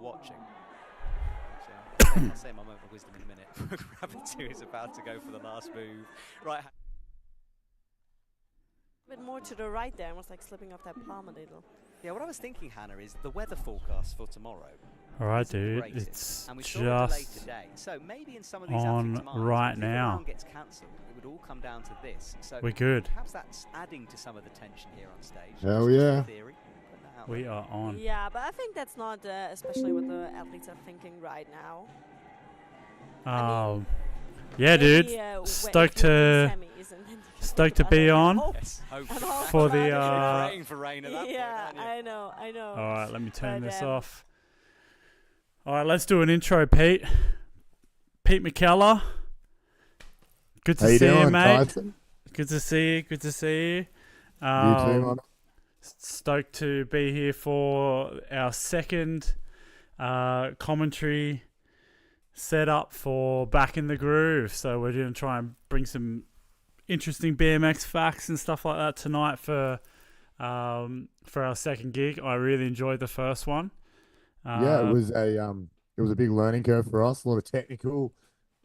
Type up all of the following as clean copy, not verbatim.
watching. Actually, I'll say my moment of wisdom in a minute. Gravity is about to go for the last move. Right. A bit more to the right there, and was like slipping off that palm a little. Yeah, what I was thinking, Hannah, is the weather forecast for tomorrow. All right, dude, it's and we saw a delay just today. So maybe in some of these on athletes' minds, right if now. the round gets cancelled, it would all come down to this. So We're good. Perhaps that's adding to some of the tension here on stage. Hell Just yeah. a theory. Put that out We there. are on. Yeah, but I think that's not, especially what the athletes are thinking right now. Yeah, dude. Stoked to be on Yes, hopefully. for the. Praying for rain at that point, Yeah, aren't you? I know. All right, let me turn But, this off. All right, let's do an intro, Pete. Pete Mackellar. Good to How you see you, doing, mate. Tyson? Good to see you. Good to see you. You too, man. Stoked to be here for our second commentary setup for Back in the Groove. So we're going to try and bring some interesting BMX facts and stuff like that tonight for our second gig. I really enjoyed the first one. Yeah, it was a big learning curve for us. A lot of technical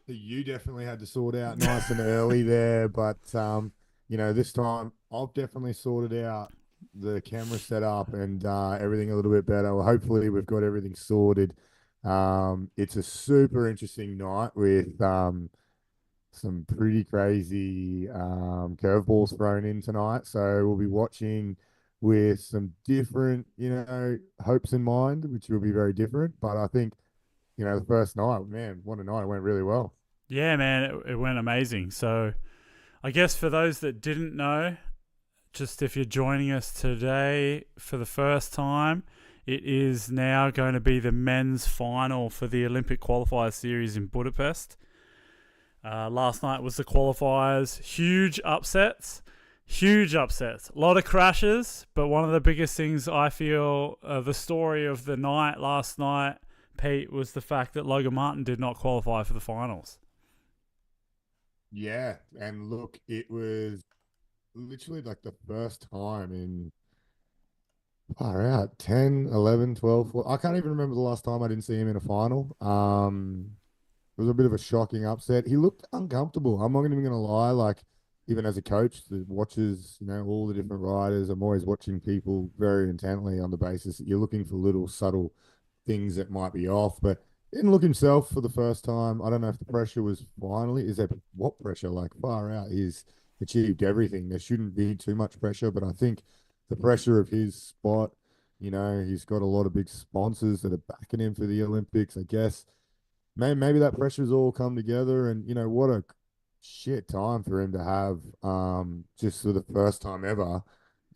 that you definitely had to sort out nice and early there, but this time I've definitely sorted out the camera setup and everything a little bit better. Well, hopefully we've got everything sorted. It's a super interesting night with some pretty crazy curveballs thrown in tonight. So we'll be watching with some different, hopes in mind, which will be very different. But I think, the first night, man, what a night. It went really well. Yeah, man, it went amazing. So I guess for those that didn't know, just if you're joining us today for the first time, it is now going to be the men's final for the Olympic Qualifier series in Budapest. Last night was the qualifiers. Huge upsets. A lot of crashes, but one of the biggest things I feel, the story of the night last night, Pete, was the fact that Logan Martin did not qualify for the finals. Yeah, and look, it was literally like the first time in far out 10, 11, 12. I can't even remember the last time I didn't see him in a final. It was a bit of a shocking upset. He looked uncomfortable. I'm not even going to lie. Like, even as a coach that watches, all the different riders, I'm always watching people very intently on the basis that you're looking for little subtle things that might be off. But didn't look himself for the first time. I don't know if the pressure was finally. Is there what pressure? Like, far out. He's achieved everything. There shouldn't be too much pressure, but I think the pressure of his spot, he's got a lot of big sponsors that are backing him for the Olympics, I guess. Maybe that pressure's all come together, and what a shit time for him to have, just for the first time ever,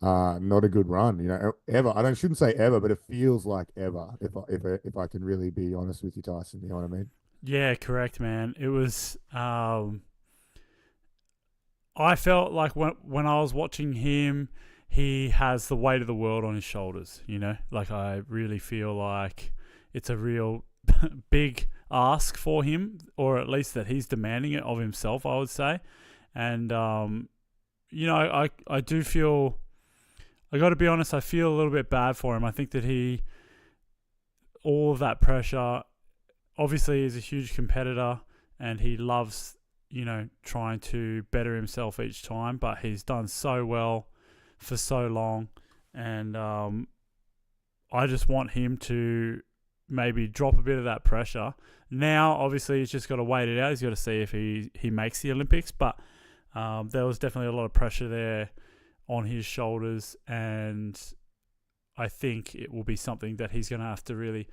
not a good run, ever. I shouldn't say ever, but it feels like ever. If I can really be honest with you, Tyson, you know what I mean? Yeah, correct, man. It was. I felt like when I was watching him, he has the weight of the world on his shoulders. Like, I really feel like it's a real big ask for him, or at least that he's demanding it of himself, I would say. And I do feel, I got to be honest, I feel a little bit bad for him. I think that all of that pressure, obviously he's a huge competitor and he loves trying to better himself each time, but he's done so well for so long, and I just want him to maybe drop a bit of that pressure. Now, obviously, he's just got to wait it out. He's got to see if he makes the Olympics. But there was definitely a lot of pressure there on his shoulders. And I think it will be something that he's going to have to really,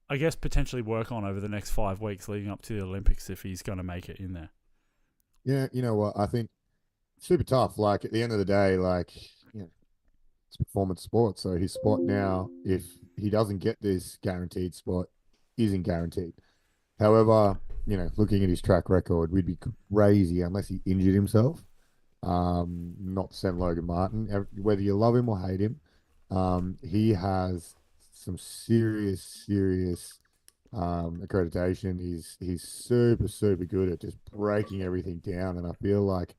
I guess, potentially work on over the next 5 weeks leading up to the Olympics if he's going to make it in there. Yeah, you know what? I think super tough. Like, at the end of the day, it's performance sport. So his spot now, if he doesn't get this guaranteed spot, isn't guaranteed. However, looking at his track record, we'd be crazy unless he injured himself. Not to send Logan Martin. Whether you love him or hate him, he has some serious accreditation. He's super good at just breaking everything down, and I feel like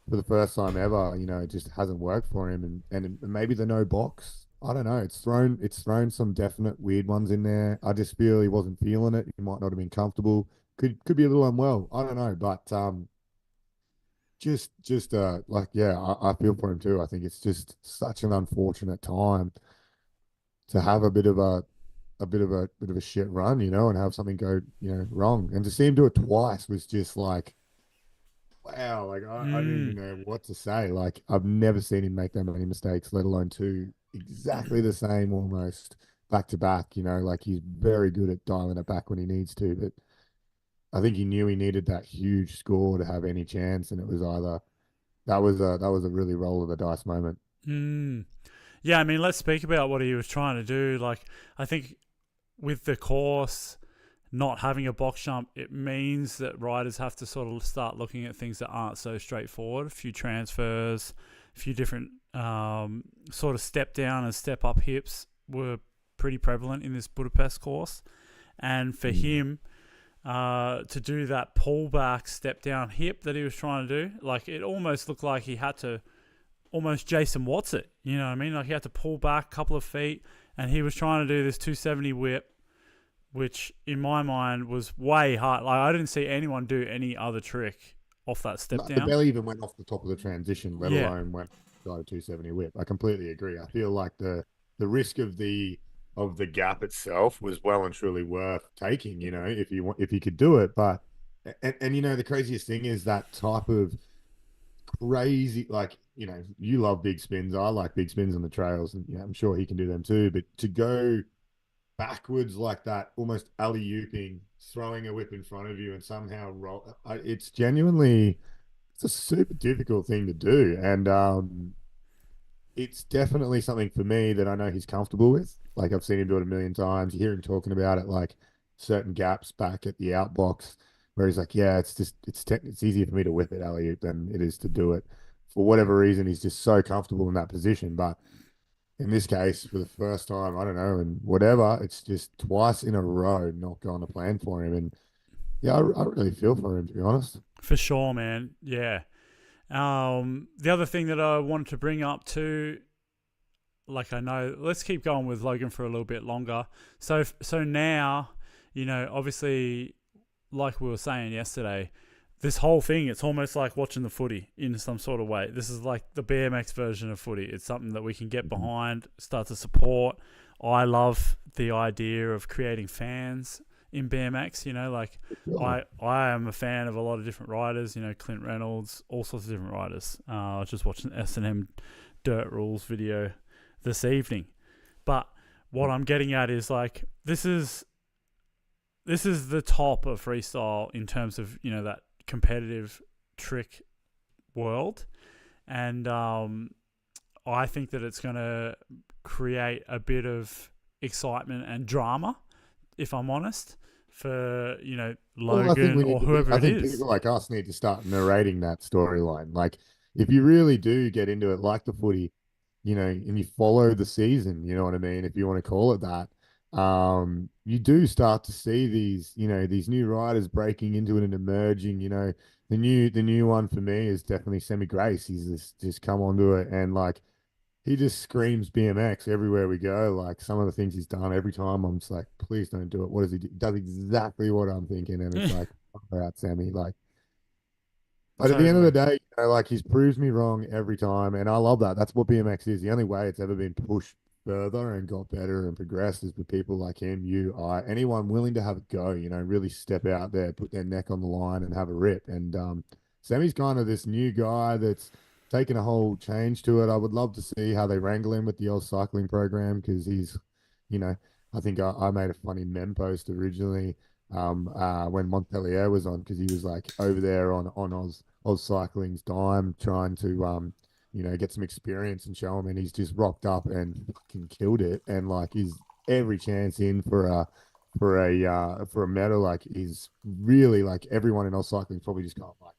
for the first time ever, it just hasn't worked for him, and maybe the no box I don't know. It's thrown some definite weird ones in there. I just feel he wasn't feeling it. He might not have been comfortable. Could be a little unwell. I don't know, but just like yeah, I feel for him too. I think it's just such an unfortunate time to have a bit of a shit run, and have something go, wrong. And to see him do it twice was just like, wow, like I don't even Mm. know what to say. Like I've never seen him make that many mistakes, let alone two exactly the same almost back to back, like he's very good at dialing it back when he needs to. But I think he knew he needed that huge score to have any chance, and it was either that was a really roll of the dice moment. Mm. Yeah, I mean, let's speak about what he was trying to do. Like, I think with the course not having a box jump, it means that riders have to sort of start looking at things that aren't so straightforward. A few transfers, a few different sort of step down and step up hips were pretty prevalent in this Budapest course. And for Mm. him to do that pullback step down hip that he was trying to do, like it almost looked like he had to almost Jason Watts it. You know what I mean? Like he had to pull back a couple of feet, and he was trying to do this 270 whip, which in my mind was way hard. Like I didn't see anyone do any other trick off that step The down. belly even went off the top of the transition, let Yeah, alone went got a 270 whip. I completely agree. I feel like the risk of the gap itself was well and truly worth taking, if you could do it. But and the craziest thing is that type of crazy, like, you love big spins. I like big spins on the trails, and I'm sure he can do them too. But to go backwards like that, almost alley-ooping, throwing a whip in front of you and somehow roll, it's genuinely, it's a super difficult thing to do. And it's definitely something for me that I know he's comfortable with. Like I've seen him do it a million times. You hear him talking about it, like certain gaps back at the outbox, where he's like, "Yeah, it's easier for me to whip it alley oop than it is to do it." For whatever reason, he's just so comfortable in that position. But in this case, for the first time, I don't know, and whatever, it's just twice in a row not going to plan for him. And yeah, I really feel for him, to be honest. for sure, man. Yeah. The other thing that I wanted to bring up too, like I know, let's keep going with Logan for a little bit longer. So now, obviously, like we were saying yesterday, this whole thing, it's almost like watching the footy in some sort of way. This is like the BMX version of footy. It's something that we can get Mhm. behind, start to support. I love the idea of creating fans in BMX. Like Sure. I am a fan of a lot of different riders. Clint Reynolds, all sorts of different riders. I was just watching S&M Dirt Rules video this evening. But what I'm getting at is like this is the top of freestyle in terms of that competitive trick world, and I think that it's going to create a bit of excitement and drama, if I'm honest, for Well, I think Logan we or need to be, whoever I it think is. people like us need to start narrating that storyline. Like, if you really do get into it, like the footy, and you follow the season, you know what I mean? If you want to call it that, you do start to see these new riders breaking into it and emerging. The new one for me is definitely Semi Grace. He's just come onto it, and like he just screams BMX everywhere we go. Like some of the things he's done, every time I'm just like, please don't do it. What does he do? He does exactly what I'm thinking, and it's like, all right, Sammy. Like, but at the end of the Totally. day, like he's proves me wrong every time, and I love that. That's what BMX is. The only way it's ever been pushed further and got better and progressed is with people like him, you, I, anyone willing to have a go. Really step out there, put their neck on the line, and have a rip. And Sammy's kind of this new guy that's taken a whole change to it. I would love to see how they wrangle him with the old cycling program because you know, I think I made a funny meme post originally when Montpellier was on because he was like over there on Oz Cycling's dime trying to get some experience and show him, and he's just rocked up and fucking killed it, and like he's every chance in for a medal. Like he's really like everyone in Oz Cycling probably just going like,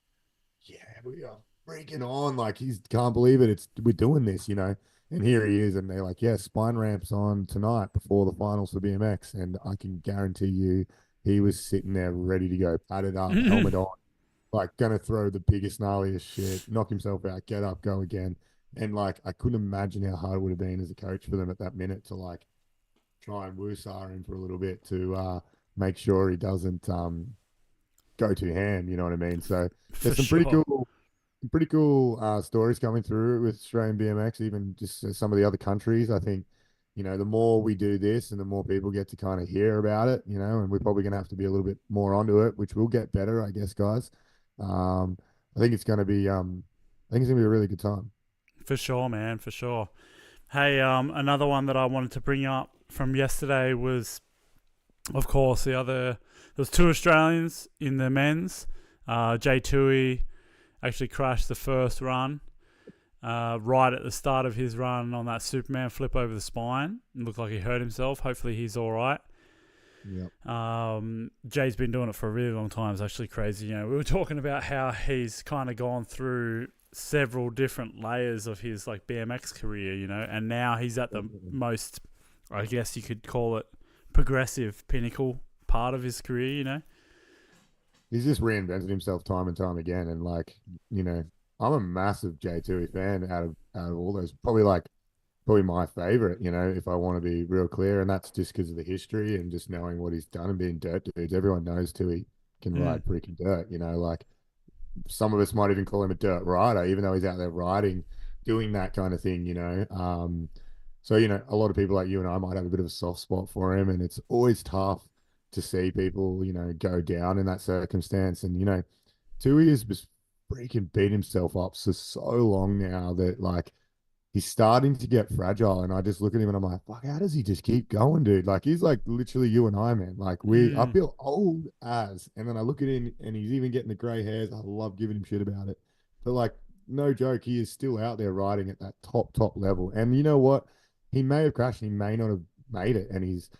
yeah, we are freaking on. Like he's can't believe it. We're doing this. And here he is, and they're like, yeah, spine ramps on tonight before the finals for BMX, and I can guarantee you, he was sitting there ready to go, padded up, helmet on, like gonna throw the biggest gnarliest shit, knock himself out, get up, go again. And like, I couldn't imagine how hard it would have been as a coach for them at that minute to like try and woo-saw him for a little bit to make sure he doesn't go too ham. You know what I mean? So For there's some sure. pretty cool stories coming through with Australian BMX, even just some of the other countries. I think, the more we do this and the more people get to kind of hear about it, and we're probably going to have to be a little bit more onto it, which will get better, I guess, guys. I think it's going to be, a really good time. For sure, man. For sure. Hey, another one that I wanted to bring up from yesterday was, of course, there was two Australians in the men's. Jay Tui actually crashed the first run right at the start of his run on that Superman flip over the spine. It looked like he hurt himself. Hopefully he's all right. Yep. Jay's been doing it for a really long time. It's actually crazy. We were talking about how he's kind of gone through several different layers of his like BMX career, and now he's at the most, I guess you could call it, progressive pinnacle part of his career. He's just reinvented himself time and time again. And like, I'm a massive J2 fan out of all those, probably my favorite, if I want to be real clear. And that's just because of the history and just knowing what he's done and being dirt dudes. Everyone knows Tui can ride freaking dirt, like some of us might even call him a dirt rider, even though he's out there riding, doing that kind of thing, So, a lot of people like you and I might have a bit of a soft spot for him, and it's always tough to see people, go down in that circumstance. And, Tui has just freaking beat himself up for so long now that like he's starting to get fragile. And I just look at him and I'm like, fuck, how does he just keep going, dude? Like he's like literally you and I, man. Like I feel old as, and then I look at him and he's even getting the gray hairs. I love giving him shit about it. But like, no joke, he is still out there riding at that top level. And you know what? He may have crashed and he may not have made it. And he's,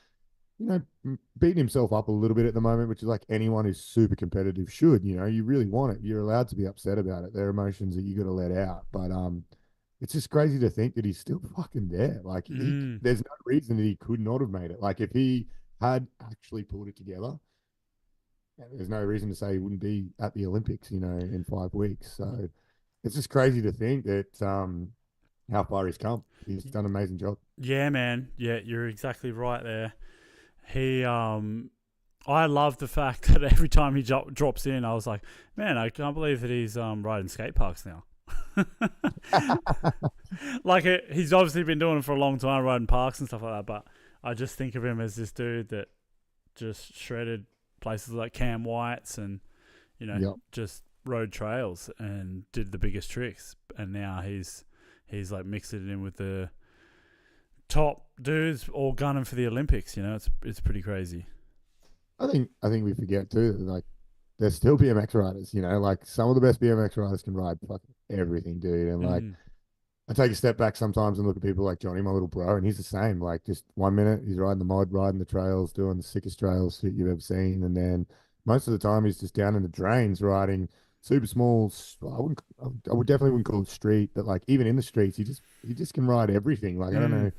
beating himself up a little bit at the moment, which is like anyone who's super competitive should, you really want it. You're allowed to be upset about it. There are emotions that you got to let out. But it's just crazy to think that he's still fucking there. Like there's no reason that he could not have made it. Like if he had actually pulled it together, there's no reason to say he wouldn't be at the Olympics, in 5 weeks. So it's just crazy to think that how far he's come. He's done an amazing job. Yeah, man. Yeah, you're exactly right there. I love the fact that every time he drops in, I was like, man, I can't believe that he's riding skate parks now. He's obviously been doing it for a long time, riding parks and stuff like that, but I just think of him as this dude that just shredded places like Cam White's and, just rode trails and did the biggest tricks. And now he's like mixed it in with the top dudes all gunning for the Olympics. It's pretty crazy. I think we forget too that like there's still BMX riders. Like some of the best BMX riders can ride fucking everything, dude. And like I take a step back sometimes and look at people like Johnny, my little bro, and he's the same. Like just 1 minute he's riding the mod, riding the trails, doing the sickest trails that you've ever seen, and then most of the time he's just down in the drains riding super small. I would definitely wouldn't call it street, but like even in the streets, he just can ride everything. Like I don't know.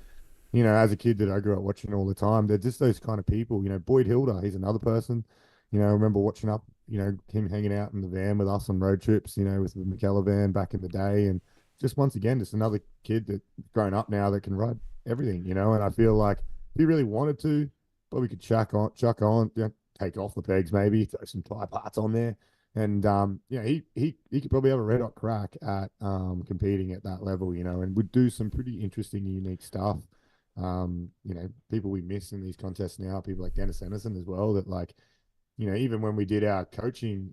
As a kid that I grew up watching all the time, they're just those kind of people. Boyd Hilda, he's another person. I remember watching up, him hanging out in the van with us on road trips, with the Mackellar van back in the day. And just once again, just another kid that's grown up now that can ride everything, and I feel like if he really wanted to, probably could chuck on, take off the pegs, maybe throw some Thai parts on there. And, he could probably have a red hot crack at competing at that level, and would do some pretty interesting, unique stuff. People we miss in these contests now, people like Dennis Anderson as well, that like, even when we did our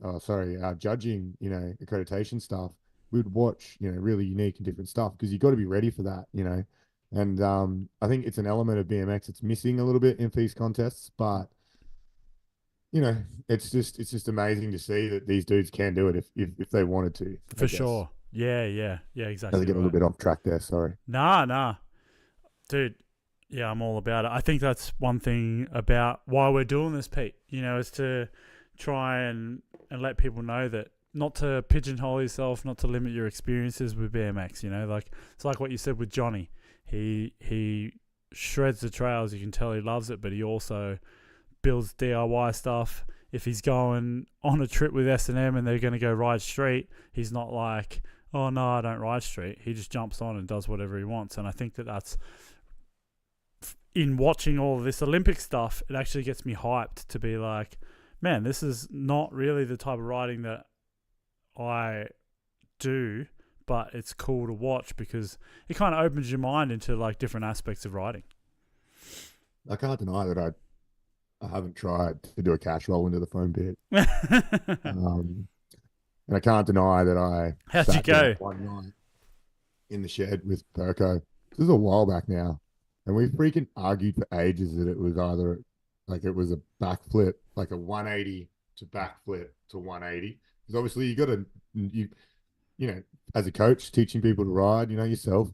our judging, accreditation stuff, we would watch, really unique and different stuff because you got to be ready for that, and I think it's an element of BMX it's missing a little bit in these contests, but it's just amazing to see that these dudes can do it if they wanted to. For sure. Yeah, exactly. Doesn't get a little bit off track there, sorry. Nah. Dude, yeah, I'm all about it. I think that's one thing about why we're doing this, Pete, is to try and let people know that not to pigeonhole yourself, not to limit your experiences with BMX, like it's like what you said with Johnny. He shreds the trails, you can tell he loves it, but he also builds DIY stuff. If he's going on a trip with S&M and they're going to go ride street, he's not like, oh no, I don't ride street. He just jumps on and does whatever he wants. And I think that that's, in watching all of this Olympic stuff, it actually gets me hyped to be like, man, this is not really the type of riding that I do, but it's cool to watch because it kind of opens your mind into like different aspects of riding. I can't deny that I haven't tried to do a cash roll into the foam pit. And I can't deny that I How'd you sat go? down one night in the shed with Perko. This is a while back now. And we freaking argued for ages that it was either like it was a backflip, like a 180 to backflip to 180. Because obviously you know, as a coach teaching people to ride, you know yourself,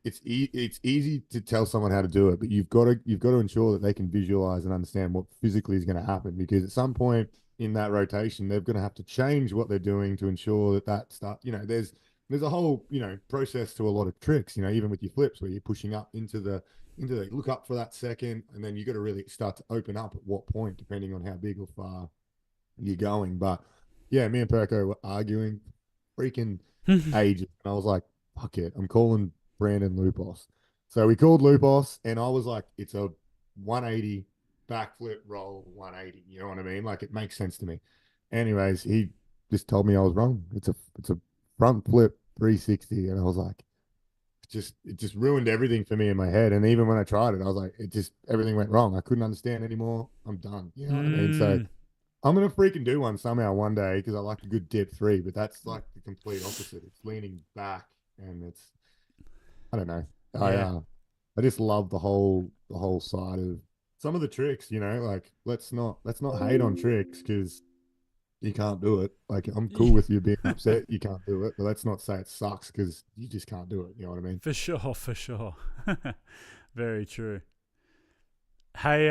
it's easy to tell someone how to do it, but you've got to ensure that they can visualize and understand what physically is going to happen, because at some point in that rotation, they're going to have to change what they're doing to ensure that start, you know, there's a whole, you know, process to a lot of tricks, you know, even with your flips where you're pushing up into the look up for that second, and then you got to really start to open up at what point, depending on how big or far you're going. But yeah, me and Perko were arguing freaking ages, and I was like, fuck it, I'm calling Brandon Lupos. So we called Lupos, and I was like, it's a 180 backflip roll 180. You know what I mean? Like, it makes sense to me. Anyways, he just told me I was wrong. It's a front flip 360, and I was like, it just ruined everything for me in my head. And even when I tried it, I was like, everything went wrong. I couldn't understand anymore. I'm done. You know what I mean? So I'm gonna freaking do one somehow one day because I like a good dip 3, but that's like the complete opposite. It's leaning back, and I don't know. Yeah. I just love the whole side of some of the tricks, you know, like let's not hate on tricks because you can't do it. Like, I'm cool with you being upset you can't do it, but let's not say it sucks because you just can't do it. You know what I mean? For sure. Very true. Hey,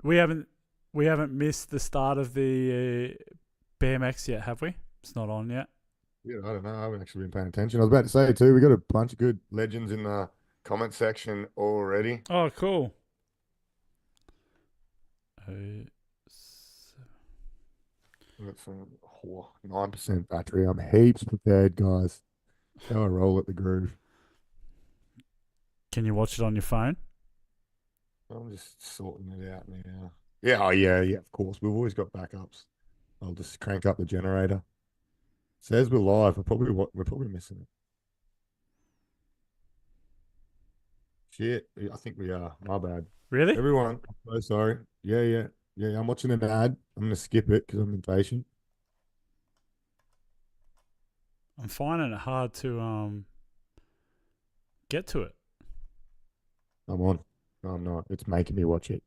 we haven't missed the start of the BMX yet, have we? It's not on yet. Yeah, I don't know. I haven't actually been paying attention. I was about to say too, we got a bunch of good legends in the comment section already. Oh, cool. Got some 9% battery. I'm heaps prepared, guys. How I roll at the groove. Can you watch it on your phone? I'm just sorting it out now. Yeah, oh yeah, of course. We've always got backups. I'll just crank up the generator. Says we're live. We're probably missing it. Shit, I think we are. My bad. Really? Everyone, I'm so sorry. Yeah. I'm watching an ad. I'm gonna skip it because I'm impatient. I'm finding it hard to get to it. I'm on. No, I'm not. It's making me watch it.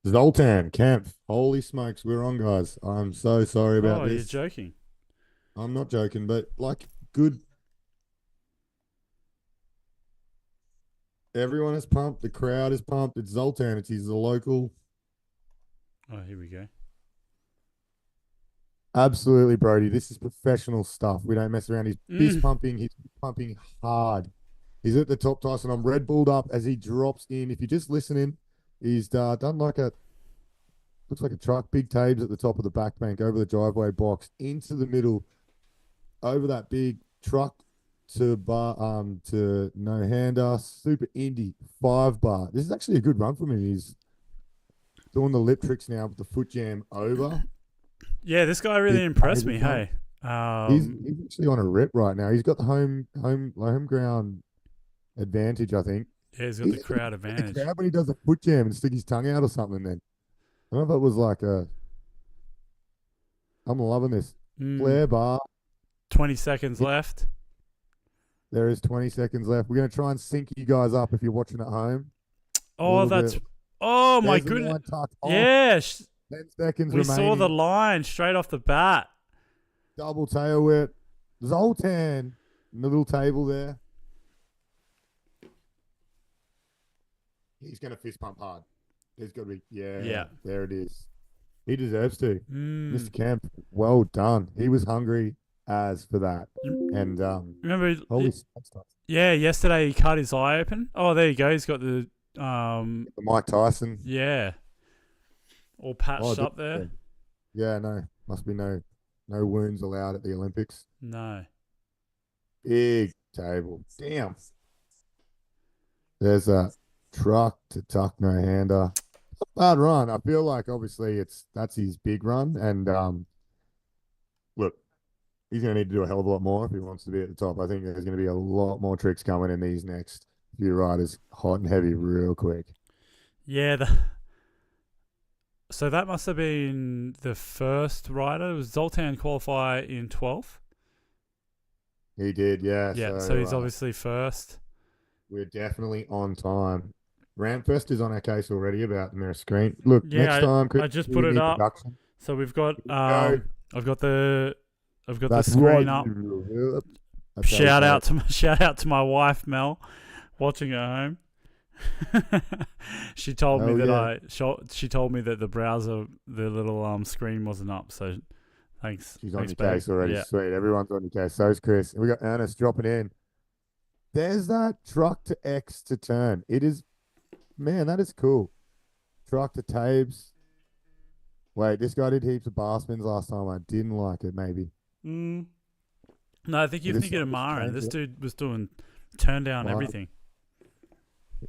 Zoltan, Camp. Holy smokes, we're on, guys. I'm so sorry about this. Oh, you're joking. I'm not joking, but like, good. Everyone is pumped. The crowd is pumped. It's Zoltan. He's a local. Oh, here we go. Absolutely, Brody. This is professional stuff. We don't mess around. He's fist pumping. He's pumping hard. He's at the top, Tyson. I'm Red Bulled up as he drops in. If you're just listening, he's done looks like a truck. Big tabs at the top of the back bank, over the driveway box, into the middle, over that big truck to no hander, super indie 5 bar. This is actually a good run from him. He's doing the lip tricks now with the foot jam over. Yeah, this guy really impressed me. Hey, he's actually on a rip right now. He's got the home ground advantage, I think. Yeah, he's got the crowd advantage. The crowd when he does the foot jam and stick his tongue out or something. Then I don't know if it was like I'm loving this flare bar. 20 seconds left. There is 20 seconds left. We're going to try and sync you guys up if you're watching at home. Oh, that's... Oh, my goodness. Yeah. 10 seconds we remaining. Saw the line straight off the bat. Double tail whip. Zoltan in the little table there. He's going to fist pump hard. There's got to be... Yeah. There it is. He deserves to. Mr. Kemp, well done. He was hungry as for that. And remember, holy yeah, yesterday he cut his eye open. Oh, there you go. He's got the Mike Tyson. Yeah. All patched up there. Yeah, no. Must be no wounds allowed at the Olympics. No. Big table. Damn. There's a truck to tuck no hander. Bad run. I feel like obviously that's his big run. And look, he's gonna need to do a hell of a lot more if he wants to be at the top. I think there's gonna be a lot more tricks coming in these next few riders, hot and heavy, real quick. Yeah, so that must have been the first rider. It was Zoltan qualify in 12th. He did, yeah. Yeah, so he's obviously first. We're definitely on time. Rampfest is on our case already about the mirror screen. Look, Yeah, next time, I just put it up. production. So we've got Go. I've got the That's screen right. up. That's Shout how out to my wife Mel, watching at home. She told me that she told me that the browser, the little screen wasn't up. So thanks. She's on thanks, your babe. case already. Yeah. Sweet. Everyone's on your case. So's Chris. And we got Ernest dropping in. There's that truck to X to turn. It is, man, that is cool. Truck to Tabes. Wait, this guy did heaps of bar spins last time. I didn't like it, maybe. No, I think you're This thinking of is Marin. This crazy. dude was doing turn down Wow. everything.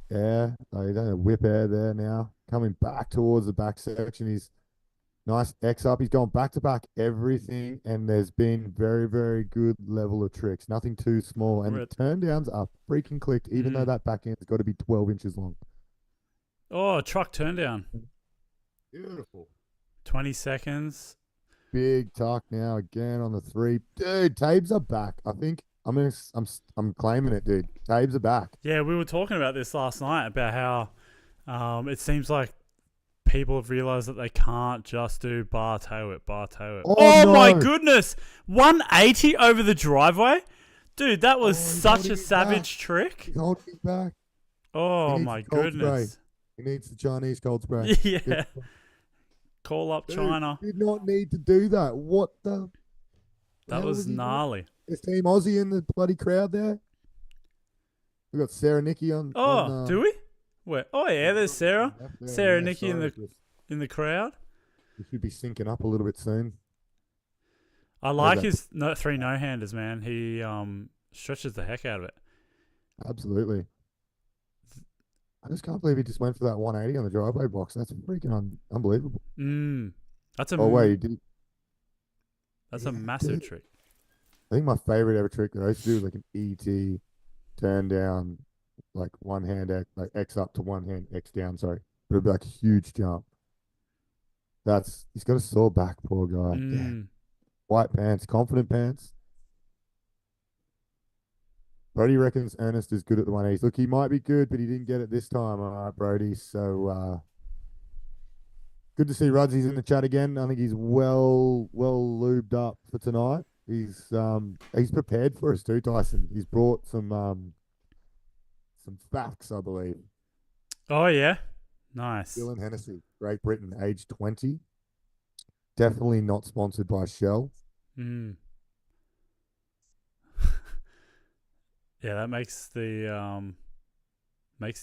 Yeah, oh, he's done a whip air there now. Coming back towards the back section. He's nice X up. He's gone back to back everything, and there's been very, very good level of tricks. Nothing too small. And the turn downs are freaking clicked, even though that back end's got to be 12 inches long. Oh, truck turn down. Beautiful. 20 seconds. Big tuck now again on the 3. Dude, Tabes are back. I think I'm claiming it, dude. Tabes are back. Yeah, we were talking about this last night about how it seems like people have realized that they can't just do bar tail whip. Oh no. my goodness! 180 over the driveway? Dude, that was he's such holding a it savage trick. He's holding it back. Oh needs my the cold goodness. He needs the Chinese cold spray. Yeah. Call up Dude, China. Did not need to do that. What the? That hell was he doing? gnarly. Is Team Aussie in the bloody crowd there? We got Sarah Nicky on. Oh, do we? Where? Oh yeah, there's Sarah. left there. Sarah Yeah, Nicky sorry, in the crowd. We should be syncing up a little bit soon. I like that? his 3 no-handers, man. He stretches the heck out of it. Absolutely. I just can't believe he just went for that 180 on the driveway box. That's freaking unbelievable. That's a Oh wait, he did. that's Yeah, a massive dude. trick. I think my favorite ever trick that I used to do was like an ET turn down, like one hand X, like X up to one hand X down. Sorry, but it'd be like a huge jump. He's got a sore back, poor guy. Damn. White pants, confident pants. Brody reckons Ernest is good at the 180s. Look, he might be good, but he didn't get it this time. All right, Brody. So good to see Rudsy's in the chat again. I think he's well lubed up for tonight. He's prepared for us too, Tyson. He's brought some facts, I believe. Oh yeah, nice. Dylan Hennessy, Great Britain, age 20. Definitely not sponsored by Shell. Yeah, that makes the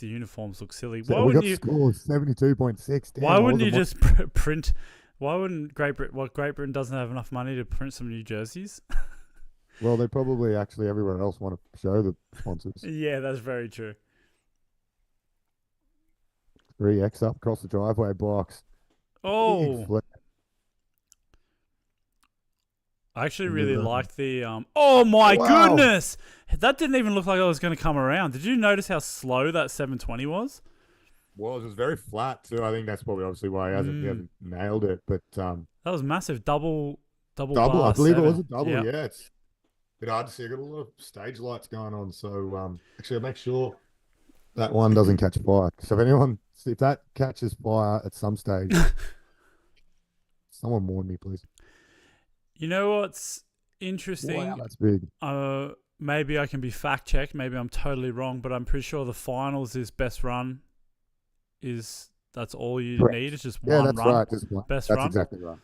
uniforms look silly. So Why we wouldn't got you? scores 72.6. Damn, Why wouldn't you just print? Why wouldn't Great Britain doesn't have enough money to print some new jerseys? Well, they probably actually everywhere else want to show the sponsors. Yeah, that's very true. 3X up across the driveway box. Oh, Big flip. I actually really liked the oh my Wow. goodness! That didn't even look like it was going to come around. Did you notice how slow that 720 was? Well, it was very flat too. I think that's probably obviously why he hasn't nailed it. But That was massive. Double. double, I believe it was a double. Yeah. Yeah, it's a bit hard to see. I got a lot of stage lights going on, so actually, I'll make sure that one doesn't catch fire. So if that catches fire at some stage, someone warn me, please. You know what's interesting? Wow, that's big. Maybe I can be fact checked. Maybe I'm totally wrong, but I'm pretty sure the finals is best run. That's all you Correct. need? It's just Yeah, one that's run. right. Just one. Best That's run. exactly right.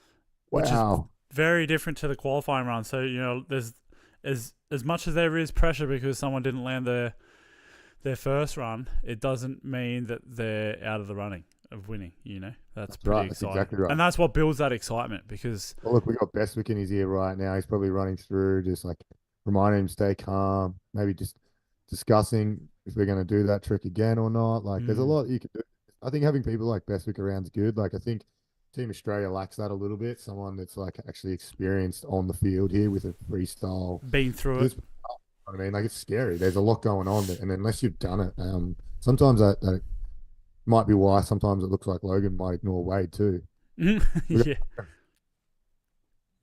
Which is Wow. very different to the qualifying run. So there's as much as there is pressure because someone didn't land their first run, it doesn't mean that they're out of the running of winning. That's pretty right. That's exciting. exactly right. And that's what builds that excitement because Well, look, we got Bestwick in his ear right now. He's probably running through just like reminding him to stay calm, maybe just discussing if we're going to do that trick again or not. Like, there's a lot you can do. I think having people like Bestwick around is good. Like, I think Team Australia lacks that a little bit. Someone that's like actually experienced on the field here with a freestyle. Been through it. I mean, like, it's scary. There's a lot going on, and unless you've done it, sometimes that might be why sometimes it looks like Logan might ignore Wade too. Yeah.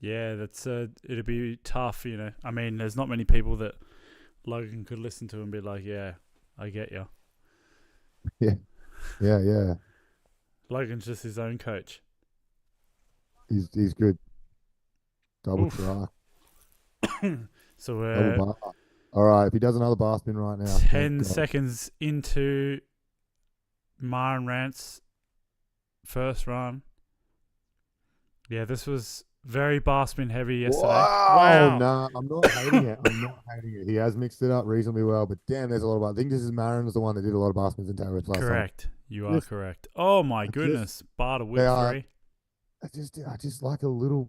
Yeah, that's it'd be tough, you know. I mean, there's not many people that Logan could listen to and be like, "Yeah, I get you." Yeah. Logan's just his own coach. He's good. Double Oof. try. So Double we're bar. All right, if he does another bar spin right now. 10 seconds into Marin Rant's first run. Yeah, this was very bar spin heavy yesterday. Wow. Nah, I'm not hating it. He has mixed it up reasonably well, but damn, there's a lot of bar. I think this is Marin's the one that did a lot of bar spins in Taylor's last time. Correct. You are correct. Oh my goodness. Bar to whip three. I just like a little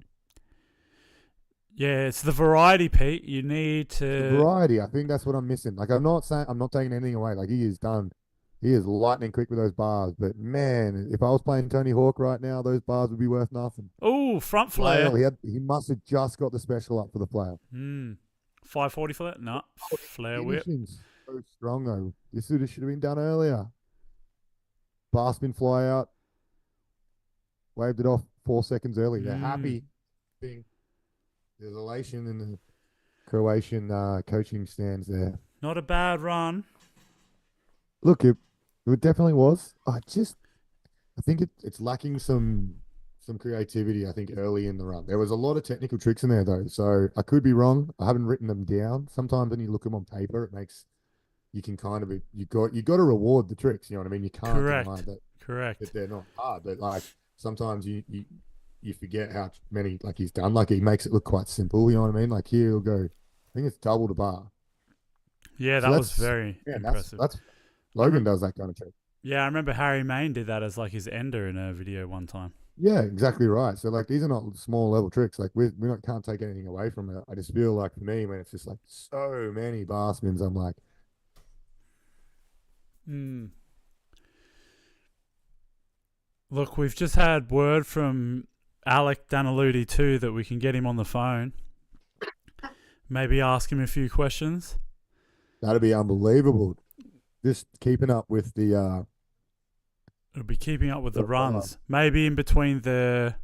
Yeah, it's the variety, Pete. You need to variety. I think that's what I'm missing. Like, I'm not taking anything away. Like, he is lightning quick with those bars. But man, if I was playing Tony Hawk right now, those bars would be worth nothing. Oh, front flare. He must have just got the special up for the flail. 540 flare? No, flare whip. So strong though. This should have been done earlier. Bar spin fly out. Waved it off 4 seconds early. They're happy. There's elation in the Croatian coaching stands there. Not a bad run. Look, it definitely was. I think it's lacking some creativity, I think, early in the run. There was a lot of technical tricks in there though, so I could be wrong. I haven't written them down. Sometimes when you look at them on paper, you can kind of you got to reward the tricks, you know what I mean? You can't deny that they're not hard, but like sometimes you forget how many like he's done. Like, he makes it look quite simple, you know what I mean? Like, here he'll go, I think it's double the bar. Yeah, so that was very impressive. That's Logan does that kind of trick. Yeah, I remember Harry Main did that as like his ender in a video one time. Yeah, exactly right. So like, these are not small level tricks. Like, can't take anything away from it. I just feel like, for me, when it's just like so many bar spins, I'm like, Look, we've just had word from Alec Daniludi too that we can get him on the phone. Maybe ask him a few questions. That'd be unbelievable. Just keeping up with the It'll be keeping up with the runs. Maybe in between the.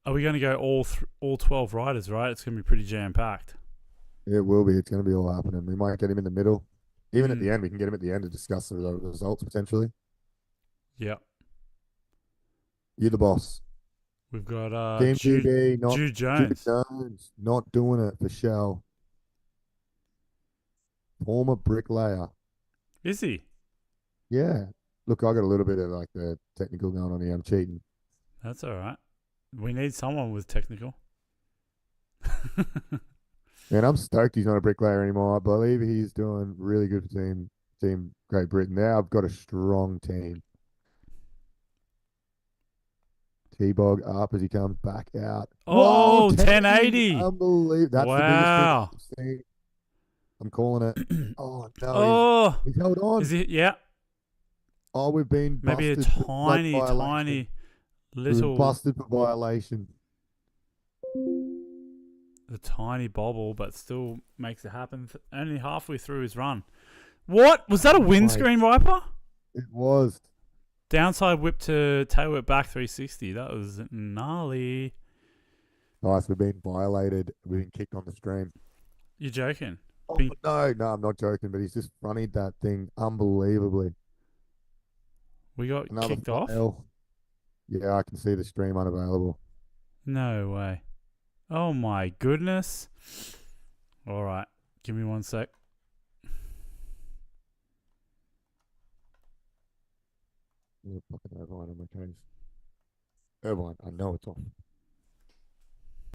Are we going to go all 12 riders, right? It's going to be pretty jam-packed. It will be. It's going to be all happening. We might get him in the middle. Even at the end, we can get him at the end to discuss the results, potentially. Yeah. You're the boss. We've got Team GB, not Jude Jones. Not doing it for Shell. Former bricklayer. Is he? Yeah. Look, I got a little bit of like the technical going on here. I'm cheating. That's all right. We need someone with technical. Man, I'm stoked he's not a bricklayer anymore. I believe he's doing really good for Team Great Britain. Now I've got a strong team. T-Bog up as he comes back out. Oh, 1080. Unbelievable. That's wow. The biggest thing. I'm calling it. Oh, no. Oh. He's held on. Is he? Yeah. Oh, we've been maybe busted a tiny little. Busted for violation. The tiny bobble, but still makes it happen. Only halfway through his run. What? Was that a windscreen wiper? It was. Downside whip to tail whip back 360. That was gnarly. Nice. We've been violated. We've been kicked on the stream. You're joking? Oh, no, I'm not joking, but he's just fronted that thing unbelievably. We got kicked off? Yeah, I can see the stream unavailable. No way. Oh my goodness. All right. Give me 1 sec. Fucking Irvine on my case. Irvine, I know it's off.